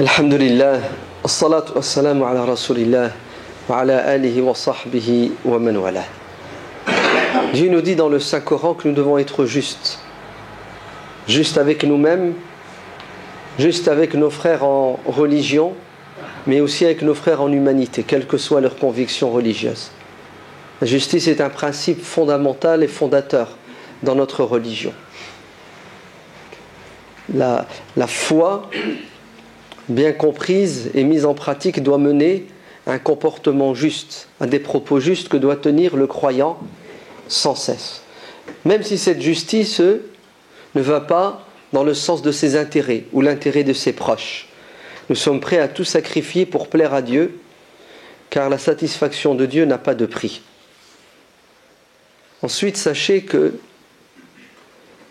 Alhamdulillah, as-salatu was-salamu ala rasulillah, wa ala alihi wa sahbihi wa man wala. Dieu nous dit dans le Saint-Coran que nous devons être justes. Justes avec nous-mêmes, justes avec nos frères en religion, mais aussi avec nos frères en humanité, quelles que soient leurs convictions religieuses. La justice est un principe fondamental et fondateur dans notre religion. La foi, bien comprise et mise en pratique, doit mener à un comportement juste, à des propos justes que doit tenir le croyant sans cesse. Même si cette justice ne va pas dans le sens de ses intérêts ou l'intérêt de ses proches. Nous sommes prêts à tout sacrifier pour plaire à Dieu, car la satisfaction de Dieu n'a pas de prix. Ensuite, sachez que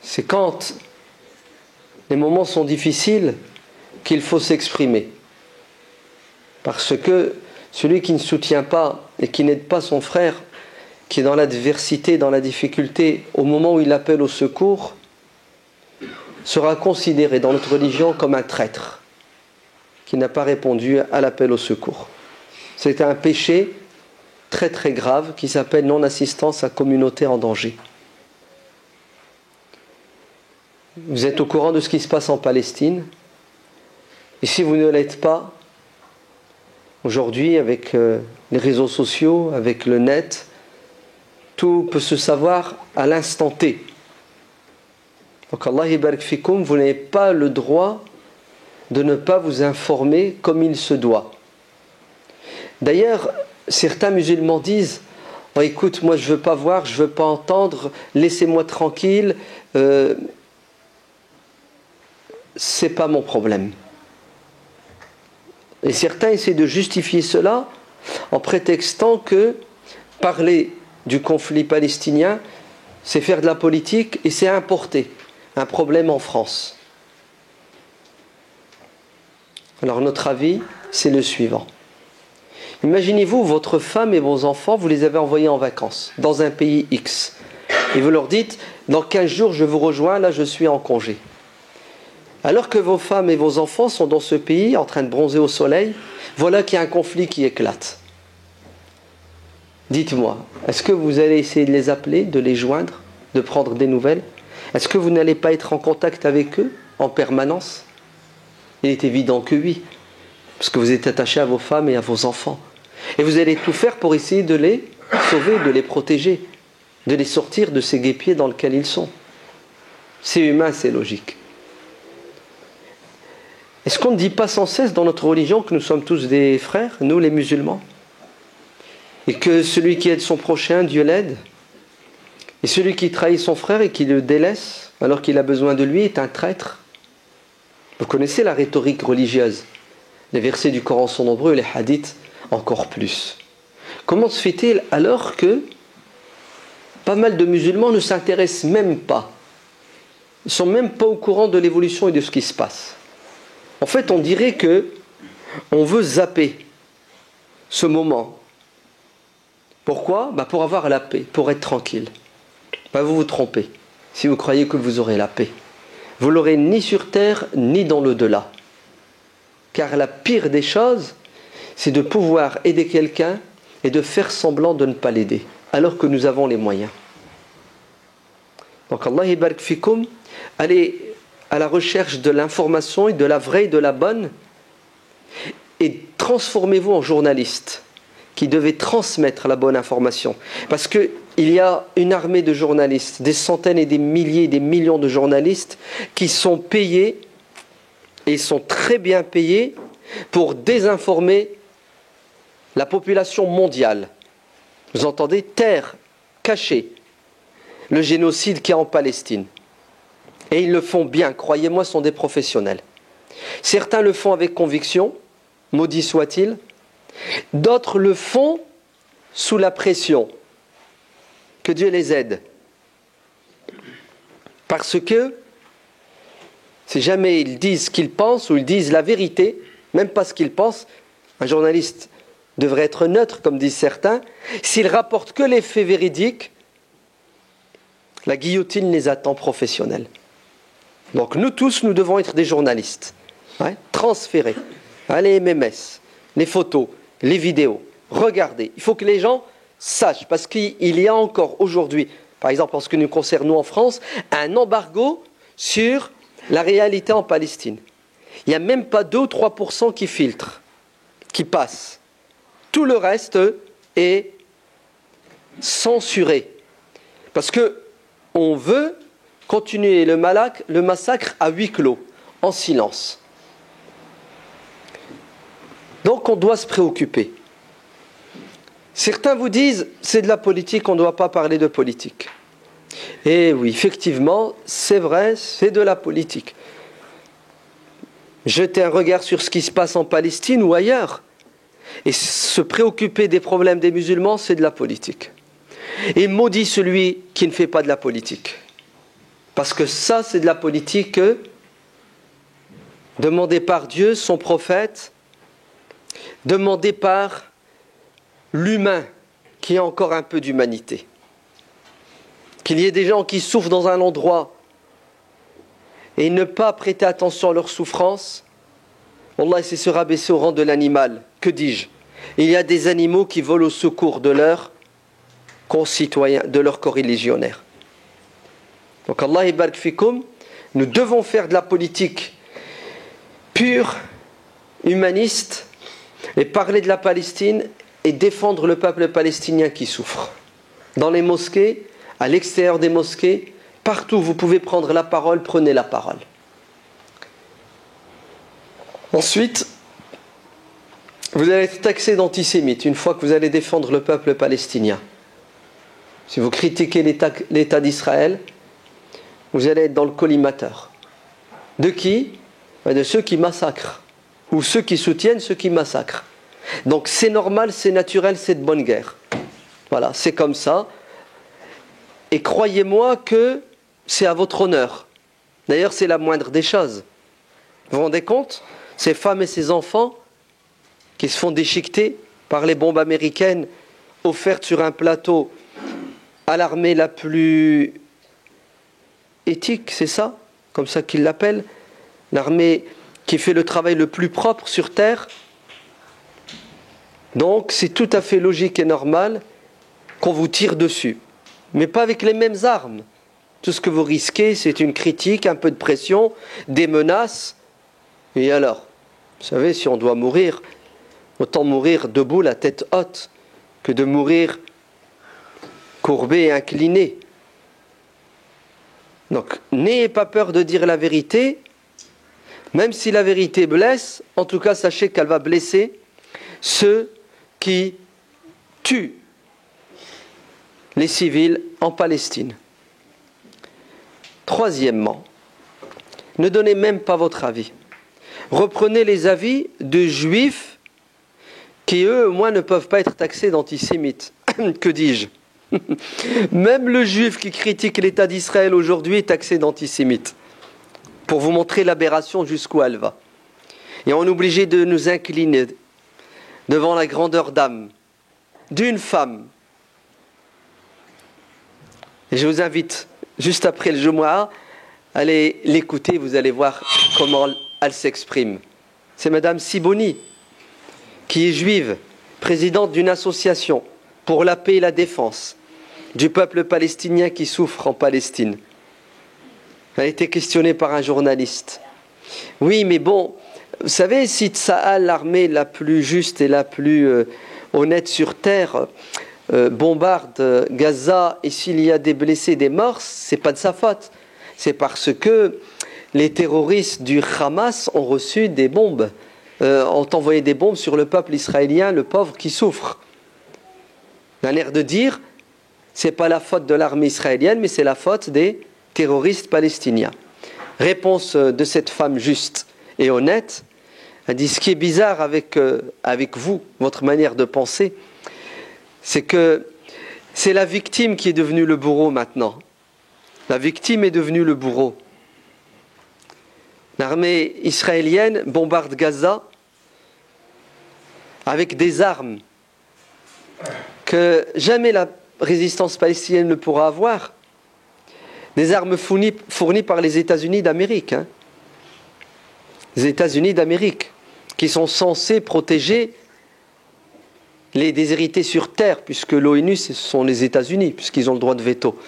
c'est quand les moments sont difficiles qu'il faut s'exprimer. Parce que celui qui ne soutient pas et qui n'aide pas son frère, qui est dans l'adversité, dans la difficulté, au moment où il appelle au secours, sera considéré dans notre religion comme un traître qui n'a pas répondu à l'appel au secours. C'est un péché très très grave qui s'appelle non-assistance à communauté en danger. Vous êtes au courant de ce qui se passe en Palestine. Et si vous ne l'êtes pas, aujourd'hui avec les réseaux sociaux, avec le net, tout peut se savoir à l'instant T. Donc Allah yabarak fikoum, vous n'avez pas le droit de ne pas vous informer comme il se doit. D'ailleurs, certains musulmans disent oh, écoute, moi je ne veux pas voir, je ne veux pas entendre, laissez-moi tranquille, c'est pas mon problème. Et certains essaient de justifier cela en prétextant que parler du conflit palestinien, c'est faire de la politique et c'est importer un problème en France. Alors notre avis, c'est le suivant. Imaginez-vous, votre femme et vos enfants, vous les avez envoyés en vacances dans un pays X. Et vous leur dites, dans 15 jours, je vous rejoins, là je suis en congé. Alors que vos femmes et vos enfants sont dans ce pays en train de bronzer au soleil, voilà qu'il y a un conflit qui éclate. Dites-moi, est-ce que vous allez essayer de les appeler, de les joindre, de prendre des nouvelles ? Est-ce que vous n'allez pas être en contact avec eux en permanence ? Il est évident que oui, parce que vous êtes attaché à vos femmes et à vos enfants. Et vous allez tout faire pour essayer de les sauver, de les protéger, de les sortir de ces guêpiers dans lesquels ils sont. C'est humain, c'est logique. Est-ce qu'on ne dit pas sans cesse dans notre religion que nous sommes tous des frères, nous les musulmans ? Et que celui qui aide son prochain, Dieu l'aide ? Et celui qui trahit son frère et qui le délaisse alors qu'il a besoin de lui est un traître ? Vous connaissez la rhétorique religieuse. Les versets du Coran sont nombreux, les hadiths encore plus. Comment se fait-il alors que pas mal de musulmans ne s'intéressent même pas, ils ne sont même pas au courant de l'évolution et de ce qui se passe ? En fait, on dirait que on veut zapper ce moment. Pourquoi ? Pour avoir la paix, pour être tranquille. Vous vous trompez si vous croyez que vous aurez la paix. Vous l'aurez ni sur terre, ni dans l'au-delà. Car la pire des choses, c'est de pouvoir aider quelqu'un et de faire semblant de ne pas l'aider, alors que nous avons les moyens. Donc Allah yabarak fikoum, allez à la recherche de l'information et de la vraie et de la bonne, et transformez-vous en journaliste qui devait transmettre la bonne information. Parce qu'il y a une armée de journalistes, des centaines et des milliers, des millions de journalistes qui sont payés, et sont très bien payés, pour désinformer la population mondiale. Vous entendez ? Taire, cacher le génocide qu'il y a en Palestine. Et ils le font bien, croyez-moi, ce sont des professionnels. Certains le font avec conviction, maudit soit-il. D'autres le font sous la pression. Que Dieu les aide. Parce que si jamais ils disent ce qu'ils pensent ou ils disent la vérité, même pas ce qu'ils pensent, un journaliste devrait être neutre, comme disent certains. S'il rapporte que les faits véridiques, la guillotine les attend professionnels. Donc nous tous, nous devons être des journalistes, transférés. les MMS, les photos, les vidéos. Regardez, il faut que les gens sachent, parce qu'il y a encore aujourd'hui, par exemple en ce que nous concerne nous en France, un embargo sur la réalité en Palestine. Il n'y a même pas 2 ou 3% qui filtrent, qui passent. Tout le reste est censuré. Parce qu'on veut continuer le massacre à huis clos, en silence. Donc on doit se préoccuper. Certains vous disent, c'est de la politique, on ne doit pas parler de politique. Et oui, effectivement, c'est vrai, c'est de la politique. Jetez un regard sur ce qui se passe en Palestine ou ailleurs. Et se préoccuper des problèmes des musulmans, c'est de la politique. Et maudit celui qui ne fait pas de la politique. Parce que ça, c'est de la politique demandée par Dieu, son prophète, demandée par l'humain qui a encore un peu d'humanité. Qu'il y ait des gens qui souffrent dans un endroit et ne pas prêter attention à leur souffrance, Wallah, c'est se rabaisser au rang de l'animal. Que dis-je? Il y a des animaux qui volent au secours de leurs concitoyens, de leurs coreligionnaires. Donc Allah ibarak fikum, nous devons faire de la politique pure, humaniste, et parler de la Palestine et défendre le peuple palestinien qui souffre. Dans les mosquées, à l'extérieur des mosquées, partout où vous pouvez prendre la parole, prenez la parole. Ensuite, vous allez être taxé d'antisémite une fois que vous allez défendre le peuple palestinien. Si vous critiquez l'État d'Israël, vous allez être dans le collimateur. De qui? De ceux qui massacrent, ou ceux qui soutiennent ceux qui massacrent. Donc c'est normal, c'est naturel, c'est de bonne guerre. Voilà, c'est comme ça. Et croyez-moi que c'est à votre honneur. D'ailleurs, c'est la moindre des choses. Vous vous rendez compte? Ces femmes et ces enfants qui se font déchiqueter par les bombes américaines offertes sur un plateau à l'armée la plus éthique, c'est ça? Comme ça qu'ils l'appellent. L'armée qui fait le travail le plus propre sur Terre. Donc c'est tout à fait logique et normal qu'on vous tire dessus. Mais pas avec les mêmes armes. Tout ce que vous risquez, c'est une critique, un peu de pression, des menaces. Et alors, vous savez, si on doit mourir, autant mourir debout, la tête haute, que de mourir courbé et incliné. Donc, n'ayez pas peur de dire la vérité, même si la vérité blesse, en tout cas, sachez qu'elle va blesser ceux qui tuent les civils en Palestine. Troisièmement, ne donnez même pas votre avis. Reprenez les avis de juifs qui, eux, au moins, ne peuvent pas être taxés d'antisémites. Que dis-je? Même le juif qui critique l'État d'Israël aujourd'hui est taxé d'antisémite. Pour vous montrer l'aberration jusqu'où elle va. Et on est obligé de nous incliner devant la grandeur d'âme d'une femme. Et je vous invite, juste après le Jumu'ah, à aller l'écouter, vous allez voir comment elle s'exprime. C'est Madame Siboni, qui est juive, présidente d'une association pour la paix et la défense du peuple palestinien qui souffre en Palestine. Elle a été questionnée par un journaliste. Oui, mais bon, vous savez, si Tsahal, l'armée la plus juste et la plus honnête sur terre, bombarde Gaza, et s'il y a des blessés, des morts, c'est pas de sa faute. C'est parce que les terroristes du Hamas ont reçu des bombes, ont envoyé des bombes sur le peuple israélien, le pauvre qui souffre. Il a l'air de dire, c'est pas la faute de l'armée israélienne, mais c'est la faute des terroristes palestiniens. Réponse de cette femme juste et honnête, elle dit, ce qui est bizarre avec vous, votre manière de penser, c'est que c'est la victime qui est devenue le bourreau maintenant. La victime est devenue le bourreau. L'armée israélienne bombarde Gaza avec des armes que jamais la résistance palestinienne ne pourra avoir. Des armes fournies par les États-Unis d'Amérique. Les États-Unis d'Amérique, qui sont censés protéger les déshérités sur terre, puisque l'ONU, ce sont les États-Unis, puisqu'ils ont le droit de veto.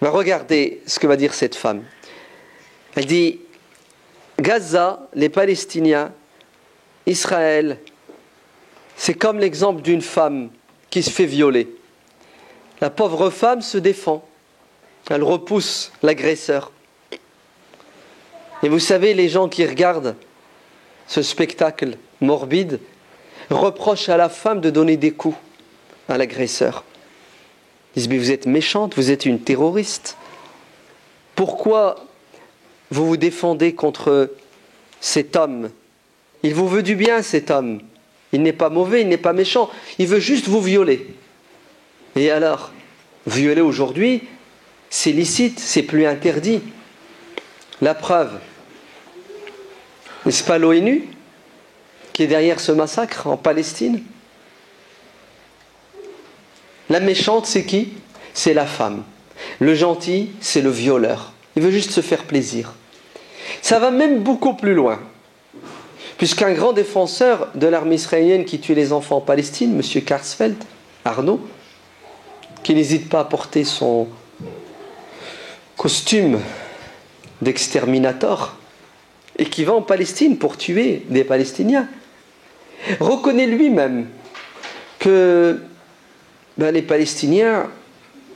Mais regardez ce que va dire cette femme. Elle dit, Gaza, les Palestiniens, Israël, c'est comme l'exemple d'une femme qui se fait violer. La pauvre femme se défend. Elle repousse l'agresseur. Et vous savez, les gens qui regardent ce spectacle morbide reprochent à la femme de donner des coups à l'agresseur. Ils disent, mais vous êtes méchante, vous êtes une terroriste. Pourquoi vous vous défendez contre cet homme? Il vous veut du bien, cet homme. Il n'est pas mauvais, il n'est pas méchant. Il veut juste vous violer. Et alors, violer aujourd'hui, c'est licite, c'est plus interdit. La preuve, n'est-ce pas l'ONU qui est derrière ce massacre en Palestine? La méchante, c'est qui? C'est la femme. Le gentil, c'est le violeur. Il veut juste se faire plaisir. Ça va même beaucoup plus loin. Puisqu'un grand défenseur de l'armée israélienne qui tue les enfants en Palestine, M. Karsfeld, Arnaud, qui n'hésite pas à porter son costume d'exterminator et qui va en Palestine pour tuer des Palestiniens, reconnaît lui-même que les Palestiniens,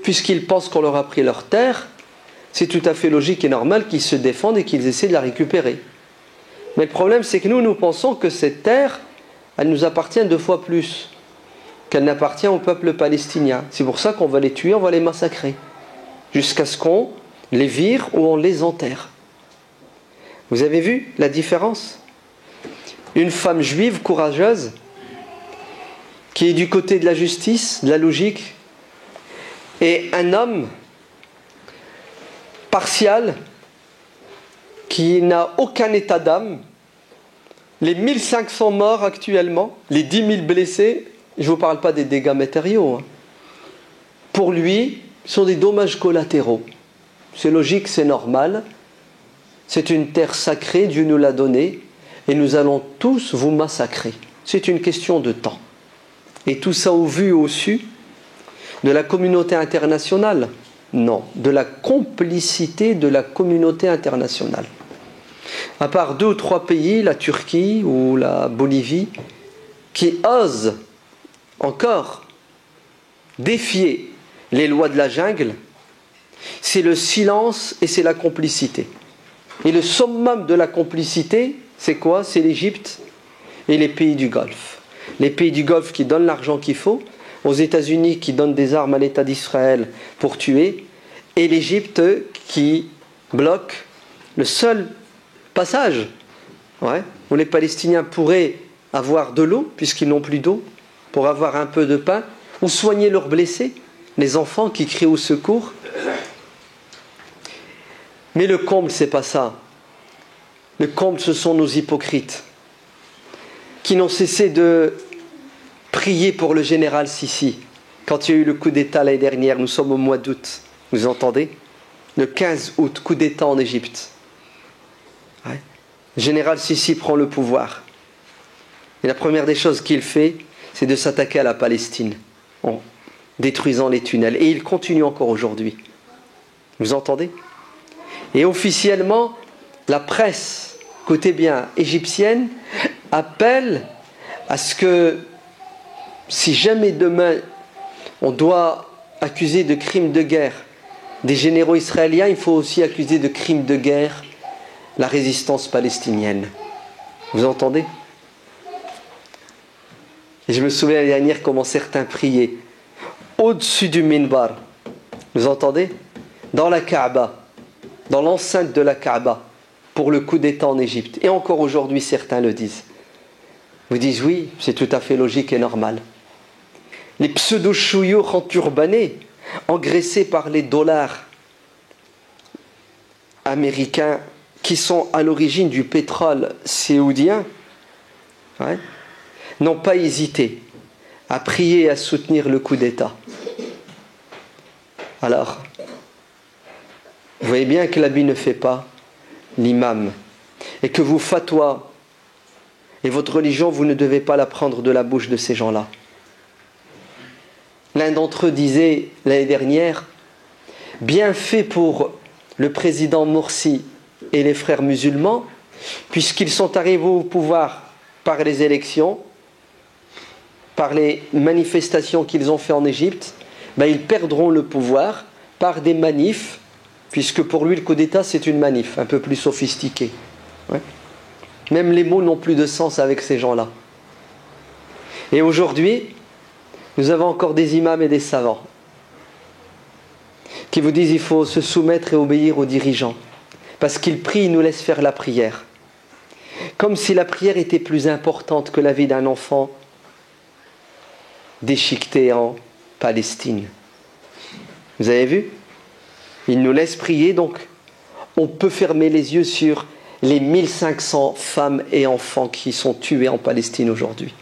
puisqu'ils pensent qu'on leur a pris leur terre, c'est tout à fait logique et normal qu'ils se défendent et qu'ils essaient de la récupérer. Mais le problème, c'est que nous pensons que cette terre, elle nous appartient 2 fois plus qu'elle n'appartient au peuple palestinien. C'est pour ça qu'on va les tuer, on va les massacrer, jusqu'à ce qu'on les vire ou on les enterre. Vous avez vu la différence? Une femme juive courageuse, qui est du côté de la justice, de la logique, et un homme partial, qui n'a aucun état d'âme, les 1500 morts actuellement, les 10 000 blessés, je ne vous parle pas des dégâts matériaux, hein. Pour lui, ce sont des dommages collatéraux. C'est logique, c'est normal. C'est une terre sacrée, Dieu nous l'a donnée, et nous allons tous vous massacrer. C'est une question de temps. Et tout ça au vu et au su de la communauté internationale? Non, de la complicité de la communauté internationale. À part 2 ou 3 pays, la Turquie ou la Bolivie, qui osent encore défier les lois de la jungle, c'est le silence et c'est la complicité. Et le summum de la complicité, c'est quoi? C'est l'Égypte et les pays du Golfe. Les pays du Golfe qui donnent l'argent qu'il faut, aux États-Unis qui donnent des armes à l'État d'Israël pour tuer, et l'Égypte qui bloque le seul passage, où les Palestiniens pourraient avoir de l'eau, puisqu'ils n'ont plus d'eau, pour avoir un peu de pain, ou soigner leurs blessés, les enfants qui crient au secours. Mais le comble, c'est pas ça. Le comble, ce sont nos hypocrites, qui n'ont cessé de prier pour le général Sissi. Quand il y a eu le coup d'État l'année dernière, nous sommes au mois d'août, vous entendez? Le 15 août, coup d'État en Égypte. Le général Sissi prend le pouvoir. Et la première des choses qu'il fait, c'est de s'attaquer à la Palestine, en détruisant les tunnels. Et il continue encore aujourd'hui. Vous entendez? Et officiellement, la presse, écoutez bien, égyptienne, appelle à ce que, si jamais demain on doit accuser de crimes de guerre des généraux israéliens, il faut aussi accuser de crimes de guerre la résistance palestinienne. Vous entendez? Et je me souviens l'année dernière comment certains priaient au-dessus du minbar. Vous entendez? Dans la Kaaba, dans l'enceinte de la Kaaba, pour le coup d'État en Égypte. Et encore aujourd'hui, certains le disent. Vous dites oui, c'est tout à fait logique et normal. Les pseudo-chouillours enturbanés, engraissés par les dollars américains qui sont à l'origine du pétrole saoudien, n'ont pas hésité à prier et à soutenir le coup d'État. Alors, vous voyez bien que l'habit ne fait pas l'imam, et que vos fatwas Et votre religion, vous ne devez pas la prendre de la bouche de ces gens-là. L'un d'entre eux disait l'année dernière, bien fait pour le président Morsi et les frères musulmans, puisqu'ils sont arrivés au pouvoir par les élections, par les manifestations qu'ils ont fait en Égypte, ils perdront le pouvoir par des manifs, puisque pour lui le coup d'État c'est une manif, un peu plus sophistiquée. Ouais. Même les mots n'ont plus de sens avec ces gens-là. Et aujourd'hui, nous avons encore des imams et des savants qui vous disent qu'il faut se soumettre et obéir aux dirigeants, parce qu'ils prient, ils nous laissent faire la prière. Comme si la prière était plus importante que la vie d'un enfant déchiqueté en Palestine. Vous avez vu? Ils nous laissent prier, donc on peut fermer les yeux sur les 1500 femmes et enfants qui sont tués en Palestine aujourd'hui.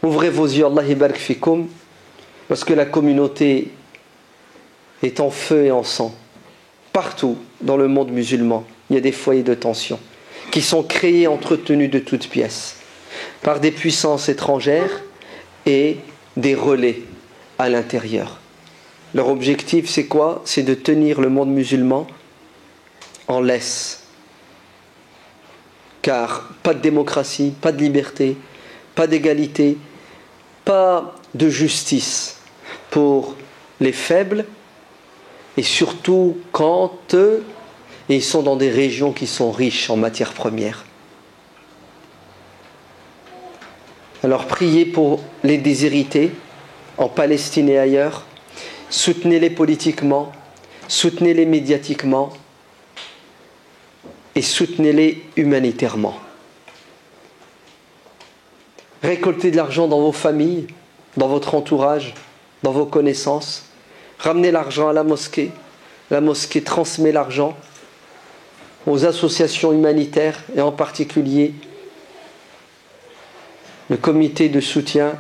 Ouvrez vos yeux, Allah barak fikoum, parce que la communauté est en feu et en sang. Partout dans le monde musulman, il y a des foyers de tension qui sont créés, entretenus de toutes pièces par des puissances étrangères et des relais à l'intérieur. Leur objectif, c'est quoi? C'est de tenir le monde musulman en laisse. Car pas de démocratie, pas de liberté, pas d'égalité, pas de justice pour les faibles, et surtout quand ils sont dans des régions qui sont riches en matières premières. Alors priez pour les déshérités en Palestine et ailleurs, soutenez-les politiquement, soutenez-les médiatiquement et soutenez-les humanitairement. Récoltez de l'argent dans vos familles, dans votre entourage, dans vos connaissances. Ramenez l'argent à la mosquée. La mosquée transmet l'argent aux associations humanitaires et en particulier le comité de soutien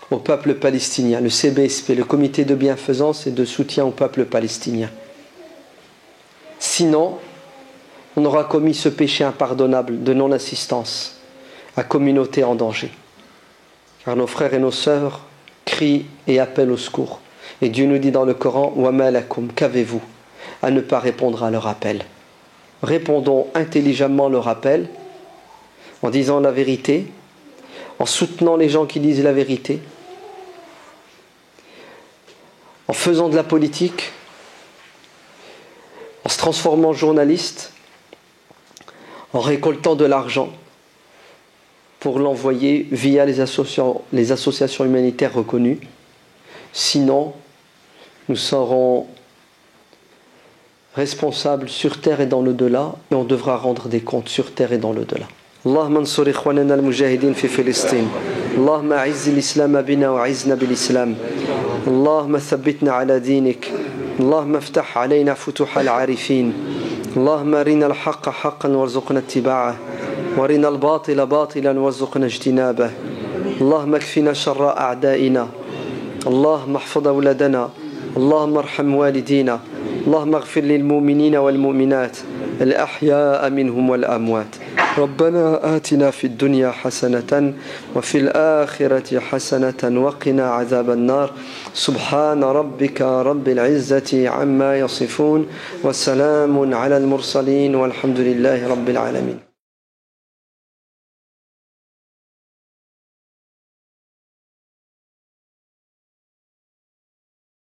au peuple palestinien, le CBSP, le comité de bienfaisance et de soutien au peuple palestinien. Sinon, on aura commis ce péché impardonnable de non-assistance à communauté en danger. Car nos frères et nos sœurs crient et appellent au secours. Et Dieu nous dit dans le Coran, wa ma lakum, qu'avez-vous à ne pas répondre à leur appel? Répondons intelligemment leur appel en disant la vérité, en soutenant les gens qui disent la vérité, en faisant de la politique, en se transformant en journaliste, en récoltant de l'argent pour l'envoyer via les associations humanitaires reconnues. Sinon, nous serons responsables sur terre et dans l'au-delà, et on devra rendre des comptes sur terre et dans l'au-delà. اللهم انصر إخواننا المجاهدين في فلسطين. اللهم أعز الإسلام بنا وأعزنا بالإسلام. اللهم ثبتنا على دينك. اللهم افتح علينا فتوح العارفين. اللهم أرنا الحق حقا وارزقنا اتباعه وارنا الباطل باطلا وارزقنا اجتنابه. اللهم اكفنا شر أعدائنا. اللهم احفظ أولادنا. اللهم ارحم والدينا. اللهم اغفر للمؤمنين والمؤمنات الأحياء منهم والأموات. ربنا آتنا في الدنيا حسنة وفي الآخرة حسنة وقنا عذاب النار. سبحان ربك رب العزة عما يصفون وسلام على المرسلين والحمد لله رب العالمين.